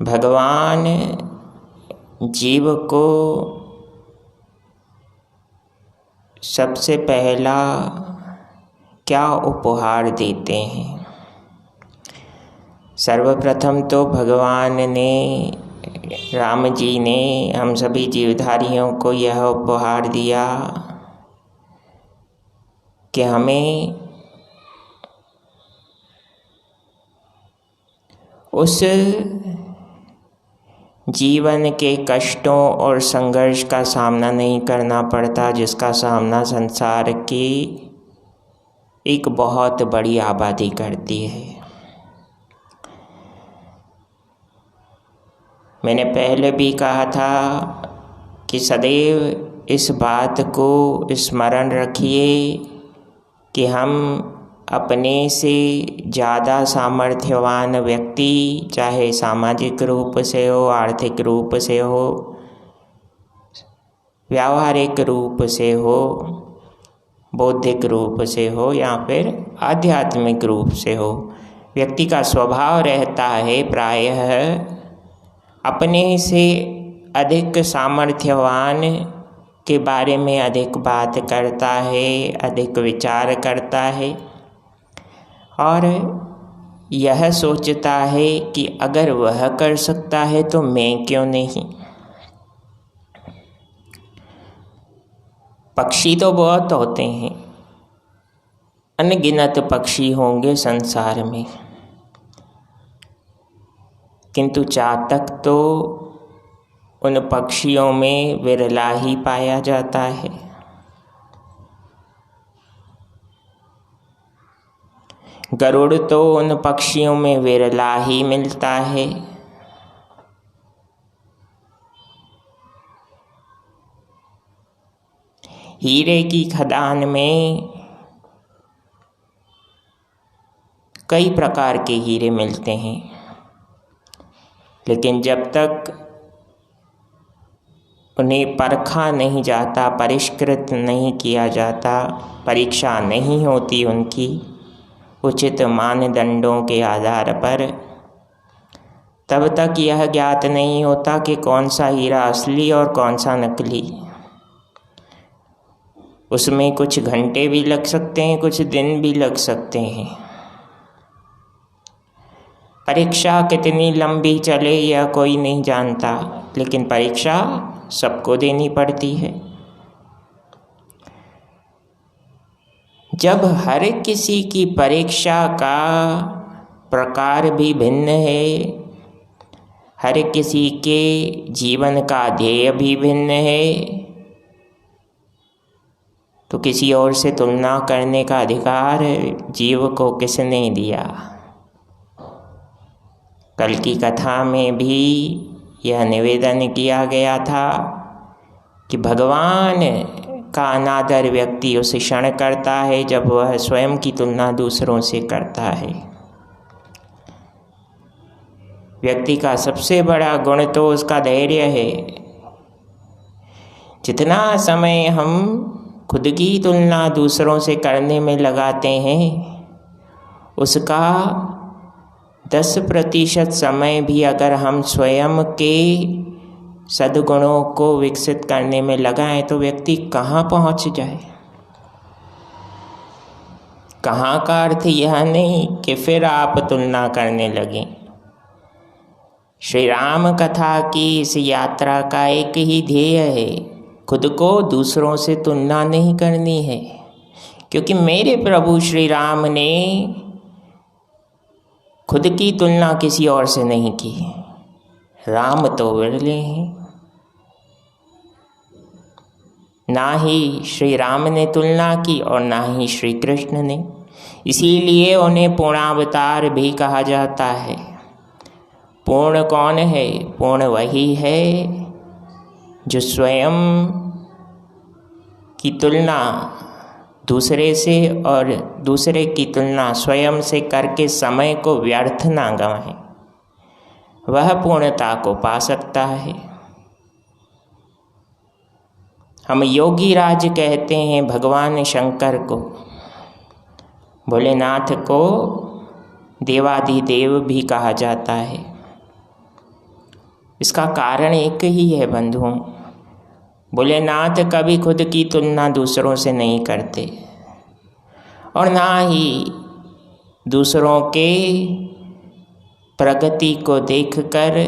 भगवान जीव को सबसे पहला क्या उपहार देते हैं? सर्वप्रथम तो भगवान ने, राम जी ने हम सभी जीवधारियों को यह उपहार दिया कि हमें उस जीवन के कष्टों और संघर्ष का सामना नहीं करना पड़ता जिसका सामना संसार की एक बहुत बड़ी आबादी करती है। मैंने पहले भी कहा था कि सदैव इस बात को स्मरण रखिए कि हम अपने से ज़्यादा सामर्थ्यवान व्यक्ति, चाहे सामाजिक रूप से हो, आर्थिक रूप से हो, व्यावहारिक रूप से हो, बौद्धिक रूप से हो या फिर आध्यात्मिक रूप से हो, व्यक्ति का स्वभाव रहता है प्रायः अपने से अधिक सामर्थ्यवान के बारे में अधिक बात करता है, अधिक विचार करता है और यह सोचता है कि अगर वह कर सकता है तो मैं क्यों नहीं। पक्षी तो बहुत होते हैं, अनगिनत पक्षी होंगे संसार में, किंतु चातक तो उन पक्षियों में विरला ही पाया जाता है। गरुड़ तो उन पक्षियों में विरला ही मिलता है। हीरे की खदान में कई प्रकार के हीरे मिलते हैं, लेकिन जब तक उन्हें परखा नहीं जाता, परिष्कृत नहीं किया जाता, परीक्षा नहीं होती उनकी उचित मानदंडों के आधार पर, तब तक यह ज्ञात नहीं होता कि कौन सा हीरा असली और कौन सा नकली। उसमें कुछ घंटे भी लग सकते हैं, कुछ दिन भी लग सकते हैं। परीक्षा कितनी लंबी चले यह कोई नहीं जानता, लेकिन परीक्षा सबको देनी पड़ती है। जब हर किसी की परीक्षा का प्रकार भी भिन्न है, हर किसी के जीवन का ध्येय भी भिन्न है, तो किसी और से तुलना करने का अधिकार जीव को किसने दिया? कल की कथा में भी यह निवेदन किया गया था कि भगवान का अनादर व्यक्ति उस क्षण करता है जब वह स्वयं की तुलना दूसरों से करता है। व्यक्ति का सबसे बड़ा गुण तो उसका धैर्य है। जितना समय हम खुद की तुलना दूसरों से करने में लगाते हैं, उसका 10% समय भी अगर हम स्वयं के सद्गुणों को विकसित करने में लगाएं तो व्यक्ति कहाँ पहुँच जाए। कहाँ का अर्थ यह नहीं कि फिर आप तुलना करने लगें। श्री राम कथा की इस यात्रा का एक ही ध्येय है, खुद को दूसरों से तुलना नहीं करनी है, क्योंकि मेरे प्रभु श्री राम ने खुद की तुलना किसी और से नहीं की। राम तो विरले हैं, ना ही श्री राम ने तुलना की और ना ही श्री कृष्ण ने, इसीलिए उन्हें पूर्णावतार भी कहा जाता है। पूर्ण कौन है? पूर्ण वही है जो स्वयं की तुलना दूसरे से और दूसरे की तुलना स्वयं से करके समय को व्यर्थ ना गंवाए, वह पूर्णता को पा सकता है। हम योगी राज कहते हैं भगवान शंकर को, भोलेनाथ को देवाधिदेव भी कहा जाता है। इसका कारण एक ही है बंधुओं। भोलेनाथ कभी खुद की तुलना दूसरों से नहीं करते और ना ही दूसरों के प्रगति को देखकर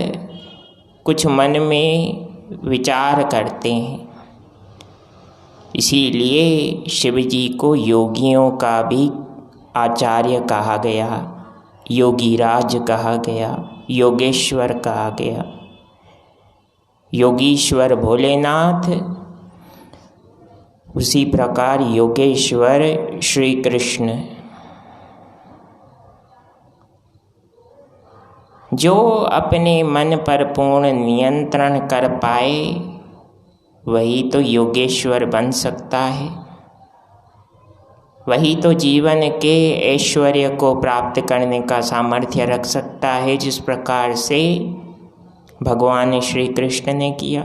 कुछ मन में विचार करते हैं। इसीलिए शिव जी को योगियों का भी आचार्य कहा गया, योगीराज कहा गया, योगेश्वर कहा गया। योगीश्वर भोलेनाथ, उसी प्रकार योगेश्वर श्री कृष्ण। जो अपने मन पर पूर्ण नियंत्रण कर पाए वही तो योगेश्वर बन सकता है, वही तो जीवन के ऐश्वर्य को प्राप्त करने का सामर्थ्य रख सकता है, जिस प्रकार से भगवान श्री कृष्ण ने किया।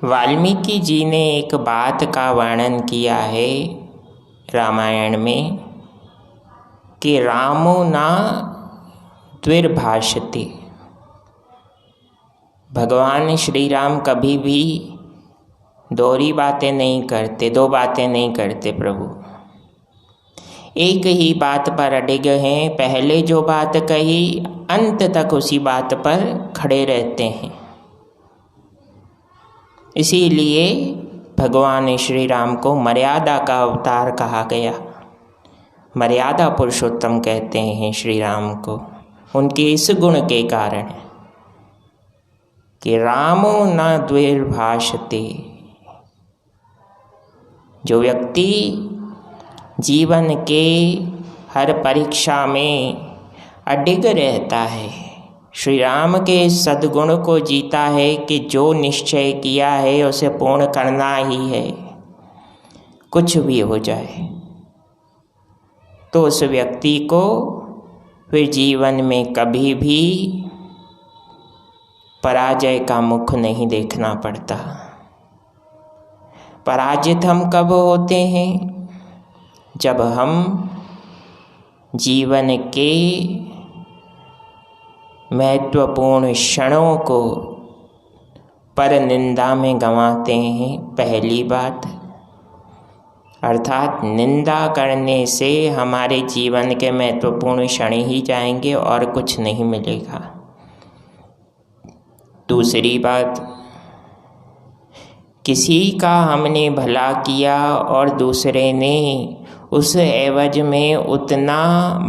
वाल्मीकि जी ने एक बात का वर्णन किया है रामायण में कि रामो ना द्विर्भाषते। भगवान श्री राम कभी भी दोहरी बातें नहीं करते, दो बातें नहीं करते। प्रभु एक ही बात पर अडिग हैं, पहले जो बात कही अंत तक उसी बात पर खड़े रहते हैं। इसीलिए भगवान श्री राम को मर्यादा का अवतार कहा गया, मर्यादा पुरुषोत्तम कहते हैं श्री राम को, उनके इस गुण के कारण कि रामो न द्विर्भाषते। जो व्यक्ति जीवन के हर परीक्षा में अडिग रहता है, श्री राम के सद्गुण को जीता है कि जो निश्चय किया है उसे पूर्ण करना ही है, कुछ भी हो जाए, तो उस व्यक्ति को फिर जीवन में कभी भी पराजय का मुख नहीं देखना पड़ता। पराजित हम कब होते हैं? जब हम जीवन के महत्वपूर्ण क्षणों को पर निंदा में गंवाते हैं। पहली बात, अर्थात निंदा करने से हमारे जीवन के महत्वपूर्ण क्षण ही जाएंगे और कुछ नहीं मिलेगा। दूसरी बात, किसी का हमने भला किया और दूसरे ने उस एवज में उतना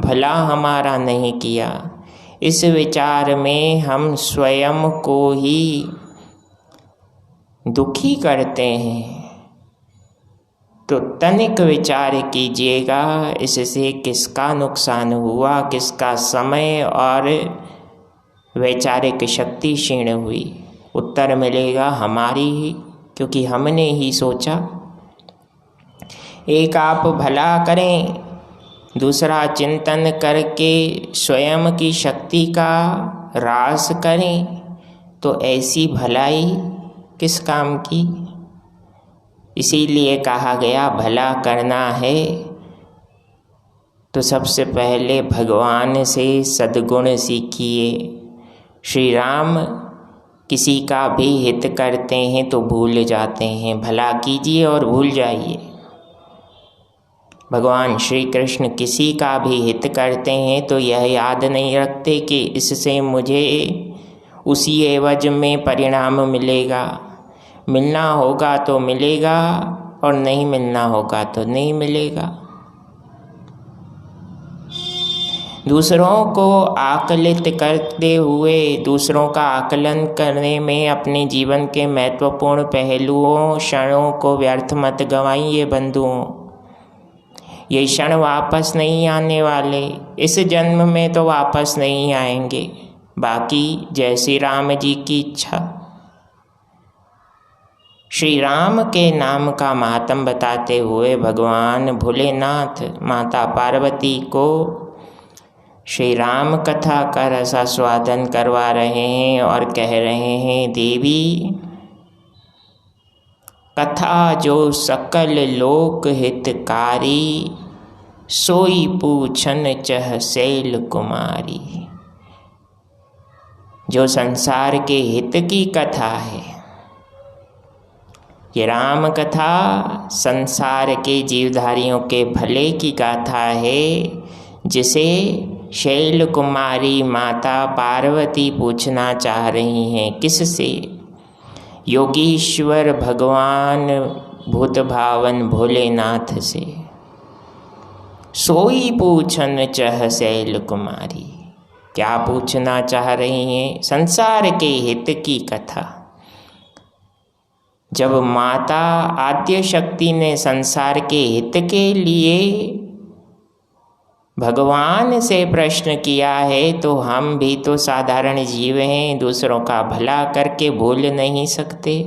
भला हमारा नहीं किया, इस विचार में हम स्वयं को ही दुखी करते हैं। तो तनिक विचार कीजिएगा, इससे किसका नुकसान हुआ, किसका समय और वैचारिक शक्ति क्षीण हुई? उत्तर मिलेगा हमारी ही, क्योंकि हमने ही सोचा। एक आप भला करें, दूसरा चिंतन करके स्वयं की शक्ति का ह्रास करें, तो ऐसी भलाई किस काम की? इसीलिए कहा गया भला करना है तो सबसे पहले भगवान से सद्गुण सीखिए। श्री राम किसी का भी हित करते हैं तो भूल जाते हैं, भला कीजिए और भूल जाइए। भगवान श्री कृष्ण किसी का भी हित करते हैं तो यह याद नहीं रखते कि इससे मुझे उसी एवज में परिणाम मिलेगा। मिलना होगा तो मिलेगा और नहीं मिलना होगा तो नहीं मिलेगा। दूसरों को आकलित करते हुए, दूसरों का आकलन करने में अपने जीवन के महत्वपूर्ण पहलुओं, क्षणों को व्यर्थ मत गंवाइए बंधुओं। ये क्षण वापस नहीं आने वाले, इस जन्म में तो वापस नहीं आएंगे। बाकी जैसी राम जी की इच्छा। श्री राम के नाम का महात्म बताते हुए भगवान भोलेनाथ माता पार्वती को श्री राम कथा का रसास्वादन करवा रहे हैं और कह रहे हैं, देवी कथा जो सकल लोक हितकारी सोई पूछन चह शैल कुमारी। जो संसार के हित की कथा है, ये राम कथा संसार के जीवधारियों के भले की गाथा है, जिसे शैल कुमारी माता पार्वती पूछना चाह रही हैं। किससे? योगीश्वर भगवान भूत भावन भोलेनाथ से। सोई पूछन चह शैल कुमारी। क्या पूछना चाह रही हैं? संसार के हित की कथा। जब माता आद्य शक्ति ने संसार के हित के लिए भगवान से प्रश्न किया है, तो हम भी तो साधारण जीव हैं, दूसरों का भला करके भूल नहीं सकते।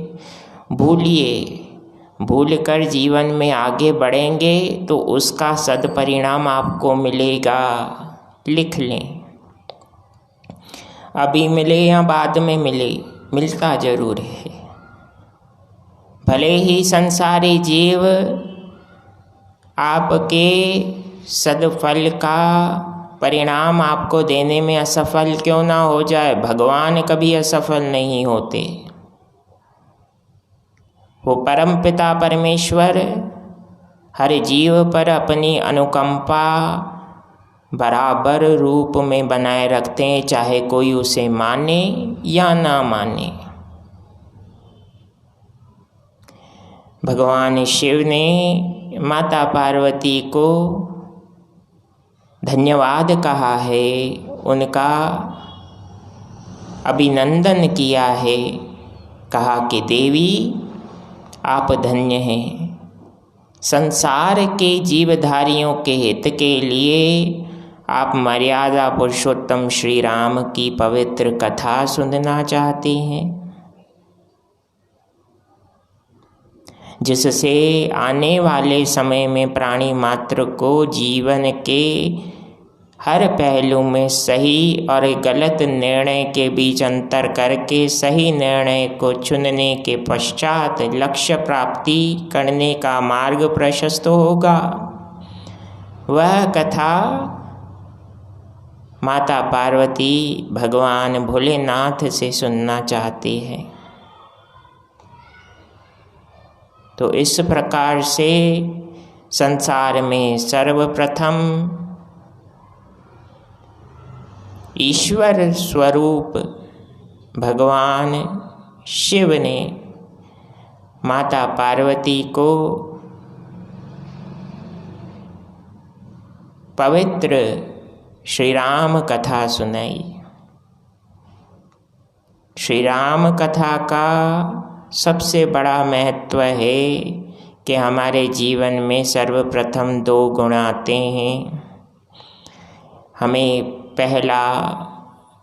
भूलिए, भूल कर जीवन में आगे बढ़ेंगे तो उसका सदपरिणाम आपको मिलेगा। लिख लें, अभी मिले या बाद में मिले, मिलता जरूर है। भले ही संसारी जीव आपके सदफल का परिणाम आपको देने में असफल क्यों ना हो जाए, भगवान कभी असफल नहीं होते। वो परमपिता परमेश्वर हर जीव पर अपनी अनुकंपा बराबर रूप में बनाए रखते हैं, चाहे कोई उसे माने या ना माने। भगवान शिव ने माता पार्वती को धन्यवाद कहा है, उनका अभिनंदन किया है, कहा कि देवी आप धन्य हैं। संसार के जीवधारियों के हित के लिए आप मर्यादा पुरुषोत्तम श्री राम की पवित्र कथा सुनना चाहते हैं, जिससे आने वाले समय में प्राणी मात्र को जीवन के हर पहलू में सही और गलत निर्णय के बीच अंतर करके सही निर्णय को चुनने के पश्चात लक्ष्य प्राप्ति करने का मार्ग प्रशस्त होगा। वह कथा माता पार्वती भगवान भोलेनाथ से सुनना चाहती है। तो इस प्रकार से संसार में सर्वप्रथम ईश्वर स्वरूप भगवान शिव ने माता पार्वती को पवित्र श्री राम कथा सुनाई। श्री राम कथा का सबसे बड़ा महत्व है कि हमारे जीवन में सर्वप्रथम 2 गुण आते हैं। हमें पहला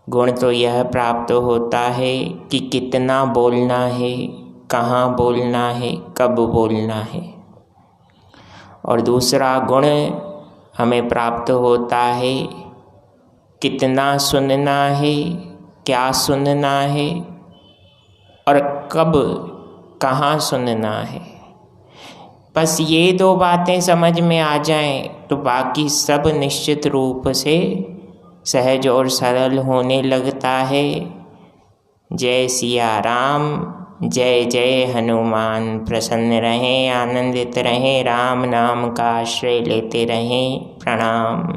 गुण तो यह प्राप्त होता है कि कितना बोलना है, कहाँ बोलना है, कब बोलना है। और दूसरा गुण हमें प्राप्त होता है कितना सुनना है, क्या सुनना है और कब कहाँ सुनना है। बस ये 2 बातें समझ में आ जाएं तो बाकी सब निश्चित रूप से सहज और सरल होने लगता है। जय सिया राम, जय जय हनुमान। प्रसन्न रहें, आनंदित रहें, राम नाम का आश्रय लेते रहें। प्रणाम।